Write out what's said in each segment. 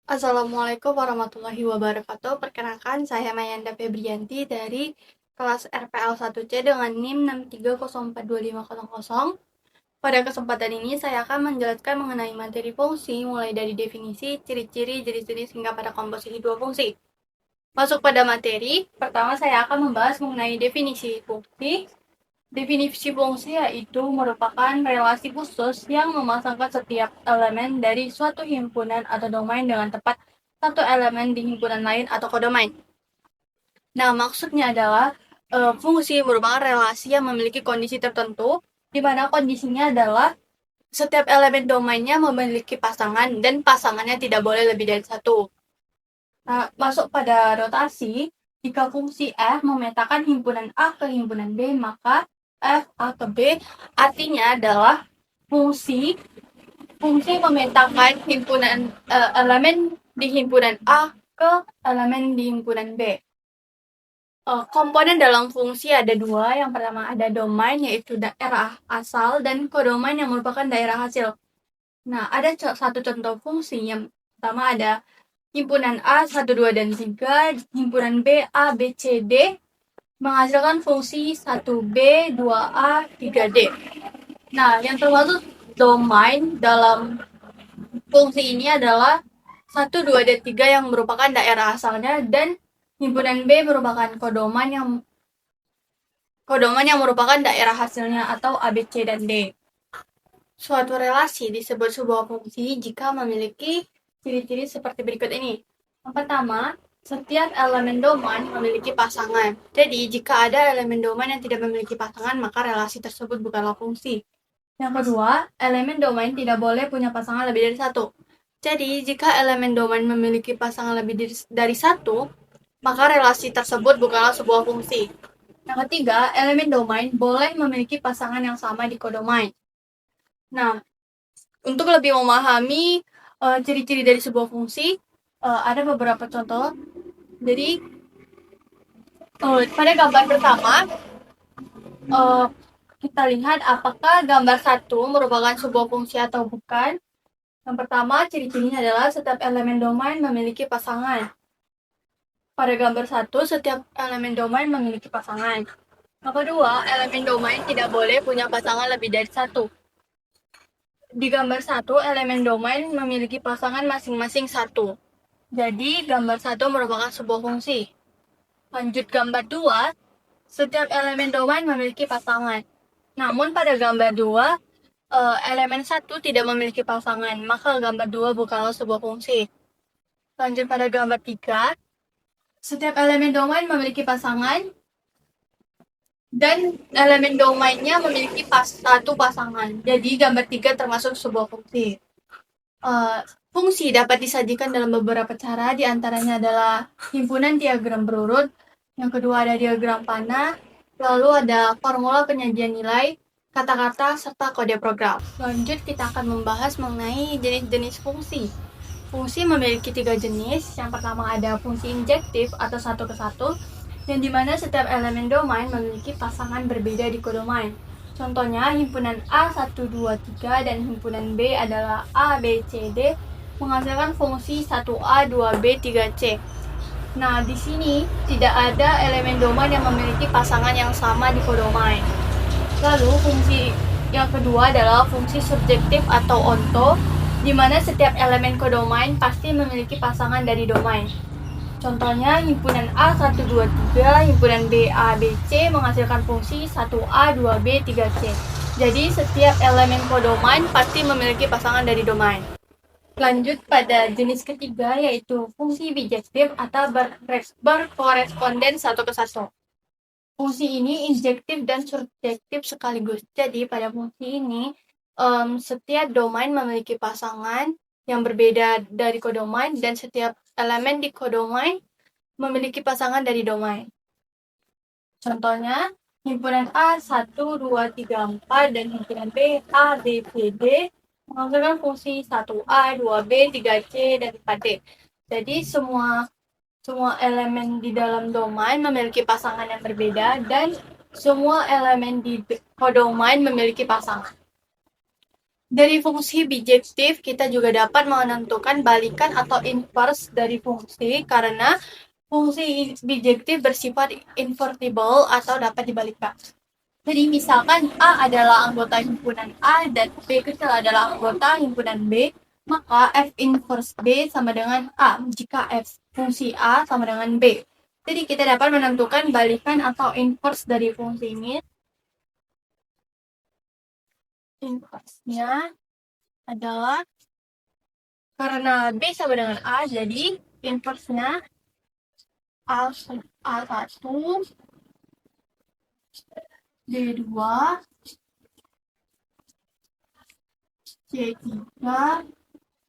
Assalamualaikum warahmatullahi wabarakatuh. Perkenalkan, saya Mayanda Febrianti dari kelas RPL 1C dengan NIM 6304250. Pada kesempatan ini, saya akan menjelaskan mengenai materi fungsi, mulai dari definisi, ciri-ciri, jenis-jenis, hingga pada komposisi dua fungsi. Masuk pada materi, pertama saya akan membahas mengenai definisi fungsi. Definisi fungsi yaitu merupakan relasi khusus yang memasangkan setiap elemen dari suatu himpunan atau domain dengan tepat satu elemen di himpunan lain atau kodomain. Nah, maksudnya adalah fungsi merupakan relasi yang memiliki kondisi tertentu, di mana kondisinya adalah setiap elemen domainnya memiliki pasangan dan pasangannya tidak boleh lebih dari satu. Nah, masuk pada rotasi, jika fungsi f memetakan himpunan A ke himpunan B, maka f A ke B artinya adalah fungsi fungsi memetakan himpunan elemen di himpunan A ke elemen di himpunan B. Komponen dalam fungsi ada dua. Yang pertama ada domain, yaitu daerah asal, dan kodomain yang merupakan daerah hasil. Nah, ada satu contoh fungsi. Yang pertama ada himpunan A 1, 2, dan 3, himpunan B A, B, C, D menghasilkan fungsi 1B, 2A, 3D. Nah, yang termasuk domain dalam fungsi ini adalah 1, 2, dan 3 yang merupakan daerah asalnya, dan himpunan B merupakan kodoman yang merupakan daerah hasilnya atau A, B, C, dan D. Suatu relasi disebut sebuah fungsi jika memiliki ciri-ciri seperti berikut ini. Yang pertama, setiap elemen domain memiliki pasangan. Jadi, jika ada elemen domain yang tidak memiliki pasangan, maka relasi tersebut bukanlah fungsi. Yang kedua, elemen domain tidak boleh punya pasangan lebih dari satu. Jadi, jika elemen domain memiliki pasangan lebih dari satu, maka relasi tersebut bukanlah sebuah fungsi. Yang ketiga, elemen domain boleh memiliki pasangan yang sama di kodomain. Nah, untuk lebih memahami ciri-ciri dari sebuah fungsi, ada beberapa contoh. Jadi, pada gambar pertama, kita lihat apakah gambar satu merupakan sebuah fungsi atau bukan. Yang pertama, ciri-cirinya adalah setiap elemen domain memiliki pasangan. Pada gambar satu, setiap elemen domain memiliki pasangan. Yang kedua, elemen domain tidak boleh punya pasangan lebih dari satu. Di gambar satu, elemen domain memiliki pasangan masing-masing satu. Jadi, gambar satu merupakan sebuah fungsi. Lanjut gambar dua, setiap elemen domain memiliki pasangan. Namun pada gambar dua, elemen satu tidak memiliki pasangan, maka gambar dua bukanlah sebuah fungsi. Lanjut pada gambar tiga, setiap elemen domain memiliki pasangan, dan elemen domainnya memiliki satu pasangan. Jadi gambar 3 termasuk sebuah fungsi. Fungsi dapat disajikan dalam beberapa cara, diantaranya adalah himpunan diagram berurut, yang kedua ada diagram panah, lalu ada formula penyajian nilai, kata-kata, serta kode program. Lanjut, kita akan membahas mengenai jenis-jenis fungsi. Fungsi memiliki 3 jenis. Yang pertama ada fungsi injektif atau satu ke satu, yang dimana setiap elemen domain memiliki pasangan berbeda di kodomain. Contohnya, himpunan A 1, 2, 3 dan himpunan B adalah A, B, C, D menghasilkan fungsi 1A, 2B, 3C. Nah, di sini tidak ada elemen domain yang memiliki pasangan yang sama di kodomain. Lalu, fungsi yang kedua adalah fungsi subjektif atau onto, di mana setiap elemen kodomain pasti memiliki pasangan dari domain. Contohnya, himpunan A 1, 2, 3, himpunan B, A, B, C menghasilkan fungsi 1A, 2B, 3C. Jadi, setiap elemen kodomain pasti memiliki pasangan dari domain. Lanjut pada jenis ketiga, yaitu fungsi bijektif atau berkoresponden satu ke satu. Fungsi ini injektif dan surjektif sekaligus. Jadi, pada fungsi ini, setiap domain memiliki pasangan yang berbeda dari kodomain, dan setiap elemen di kodomain memiliki pasangan dari domain. Contohnya, himpunan A 1, 2, 3, 4 dan himpunan B A, B, C, D menghasilkan fungsi 1A, 2B, 3C, dan 4D. Jadi semua elemen di dalam domain memiliki pasangan yang berbeda, dan semua elemen di kodomain memiliki pasangan. Dari fungsi bijektif, kita juga dapat menentukan balikan atau inverse dari fungsi karena fungsi bijektif bersifat invertible atau dapat dibalikkan. Jadi misalkan A adalah anggota himpunan A dan B kecil adalah anggota himpunan B, maka F inverse B sama dengan A jika F fungsi A sama dengan B. Jadi kita dapat menentukan balikan atau inverse dari fungsi ini. Inverse-nya adalah karena B sama dengan A, jadi inverse-nya A1, D2, C3,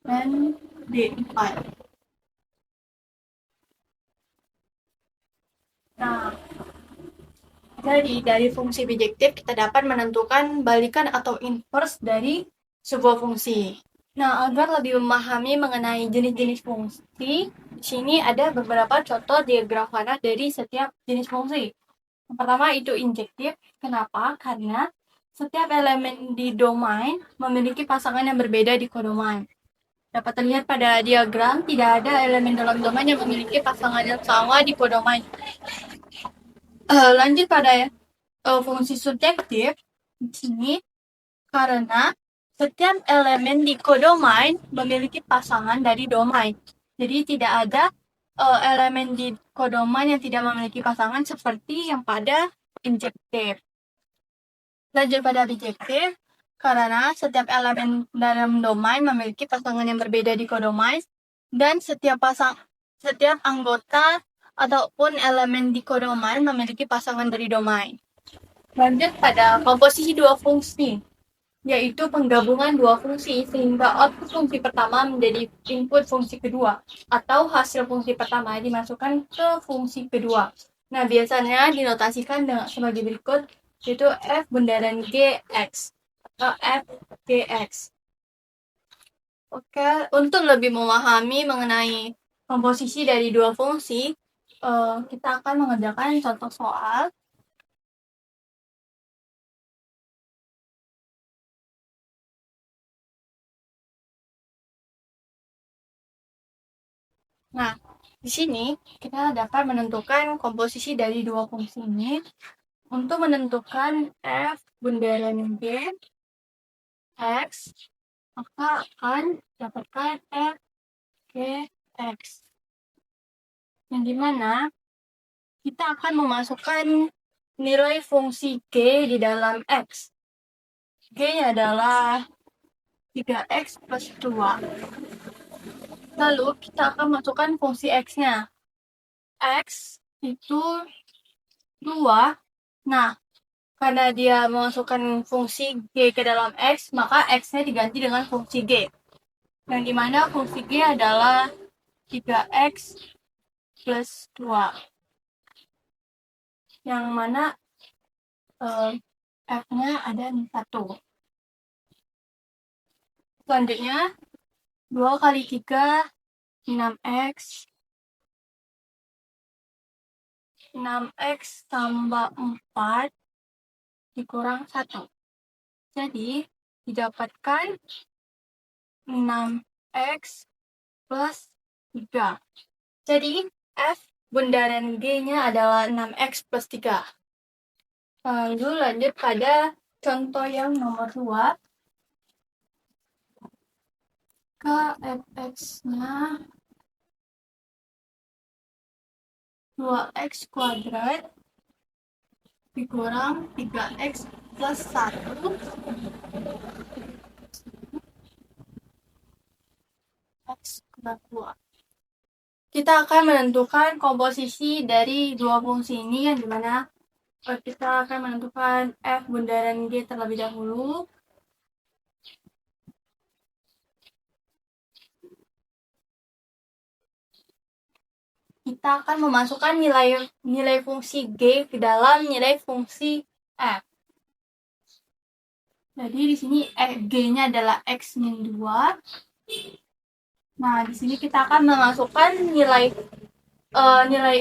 dan D4. Nah, jadi dari fungsi bijektif kita dapat menentukan balikan atau inverse dari sebuah fungsi. Nah, agar lebih memahami mengenai jenis-jenis fungsi, di sini ada beberapa contoh diagram Vanna dari setiap jenis fungsi. Yang pertama itu injektif. Kenapa? Karena setiap elemen di domain memiliki pasangan yang berbeda di kodomain. Dapat terlihat pada diagram, tidak ada elemen dalam domain yang memiliki pasangan yang sama di kodomain. Lanjut pada fungsi subjektif. Di sini karena setiap elemen di kodomain memiliki pasangan dari domain. Jadi tidak ada elemen di kodomain yang tidak memiliki pasangan seperti yang pada injektif. Lanjut pada bijektif, karena setiap elemen dalam domain memiliki pasangan yang berbeda di kodomain dan setiap anggota ataupun elemen di kodomain memiliki pasangan dari domain. Lanjut pada komposisi dua fungsi, yaitu penggabungan dua fungsi sehingga output fungsi pertama menjadi input fungsi kedua atau hasil fungsi pertama dimasukkan ke fungsi kedua. Nah, biasanya dinotasikan dengan sebagai berikut, yaitu F bundaran Gx atau Fgx. Oke, untuk lebih memahami mengenai komposisi dari dua fungsi, kita akan mengerjakan contoh soal. Nah, di sini kita dapat menentukan komposisi dari dua fungsi ini. Untuk menentukan F bundaran G X, maka akan dapatkan F G X. Yang dimana kita akan memasukkan nilai fungsi G di dalam X. G adalah 3X plus 2. Lalu kita akan masukkan fungsi X-nya. X itu 2. Nah, karena dia memasukkan fungsi G ke dalam X, maka X-nya diganti dengan fungsi G. Yang dimana fungsi G adalah 3X plus 2. Yang mana F-nya ada 1. Selanjutnya, 2 kali 3, 6X. 6X tambah 4 dikurang 1. Jadi, didapatkan 6X plus 3. Jadi, F bundaran G-nya adalah 6X plus 3. Lalu lanjut pada contoh yang nomor 2. Kfx-nya 2x kuadrat dikurang 3x plus 1 x kuadrat 2. Kita akan menentukan komposisi dari dua fungsi ini, yang dimana kita akan menentukan F bundaran G terlebih dahulu. Kita akan memasukkan nilai fungsi G ke dalam nilai fungsi F. Jadi di sini G-nya adalah X min 2. Nah, di sini kita akan memasukkan nilai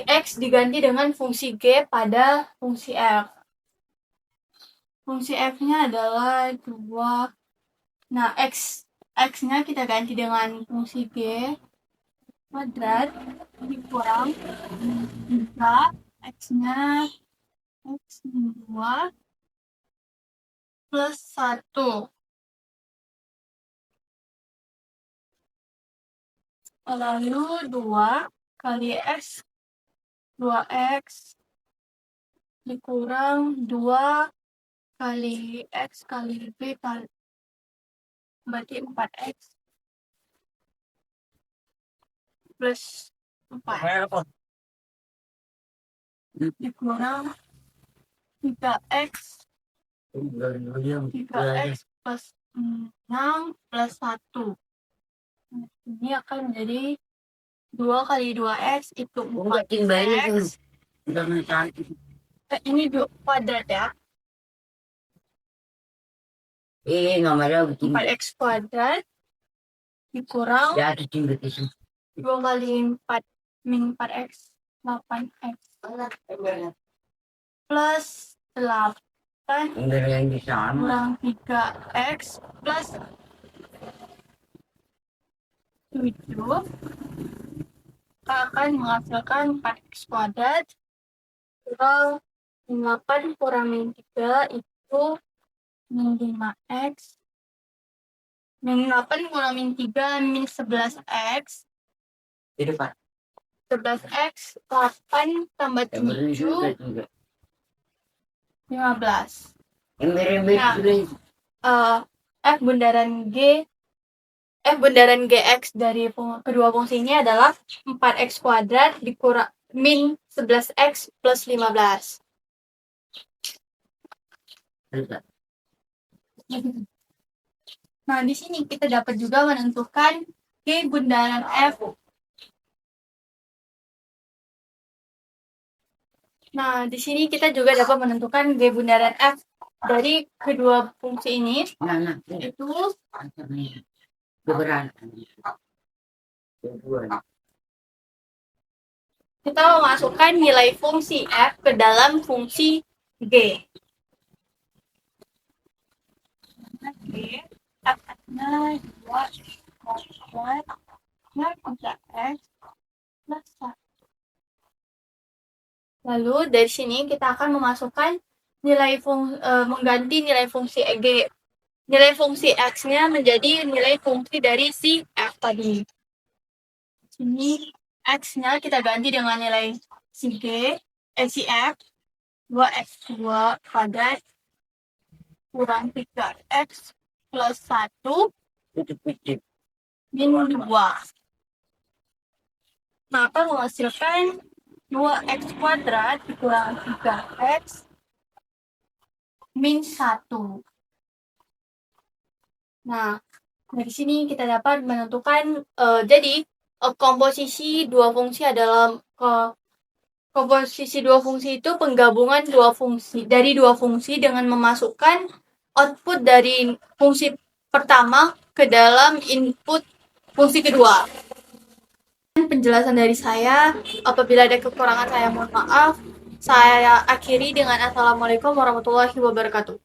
X diganti dengan fungsi G pada fungsi F. Fungsi F-nya adalah 2 Nah, X-nya kita ganti dengan fungsi G kuadrat dikurang 3 X-nya X2 plus 1. Lalu 2 kali X 2X dikurang 2 kali X kali B kali berarti 4X plus 4 dikurang 3X 3X plus 6 plus 1. Ini akan menjadi 2 kali 2X itu 4X. Ini 2 kuadrat ya. Nomornya 4X kuadrat dikurang 2 kali 4 min 4X 8X plus 8 kurang 3X plus 7 akan menghasilkan 4X kuadrat kurang 8 kurang min 3 itu min 5X min 8 kurang min 3 min 11X 11X 8 tambah 7 15. F bundaran GX dari kedua fungsi ini adalah 4X kuadrat dikurang min 11X plus 15. Nah, di sini kita dapat juga menentukan G bundaran F. Nah, di sini kita juga dapat menentukan G bundaran F dari kedua fungsi ini. Itu kita memasukkan nilai fungsi F ke dalam fungsi G. G F-nya 2 3X plus 1. Lalu dari sini kita akan memasukkan mengganti nilai fungsi G. Nilai fungsi X-nya menjadi nilai fungsi dari si F tadi. Sini X-nya kita ganti dengan nilai si si F 2X2 kuadrat kurang 3X plus 1 min 2. Maka menghasilkan 2X kuadrat dikurang 3X min 1. Nah, dari sini kita dapat menentukan jadi komposisi dua fungsi adalah komposisi dua fungsi itu penggabungan dari dua fungsi dengan memasukkan output dari fungsi pertama ke dalam input fungsi kedua. Penjelasan dari saya, apabila ada kekurangan saya mohon maaf. Saya akhiri dengan Assalamualaikum warahmatullahi wabarakatuh.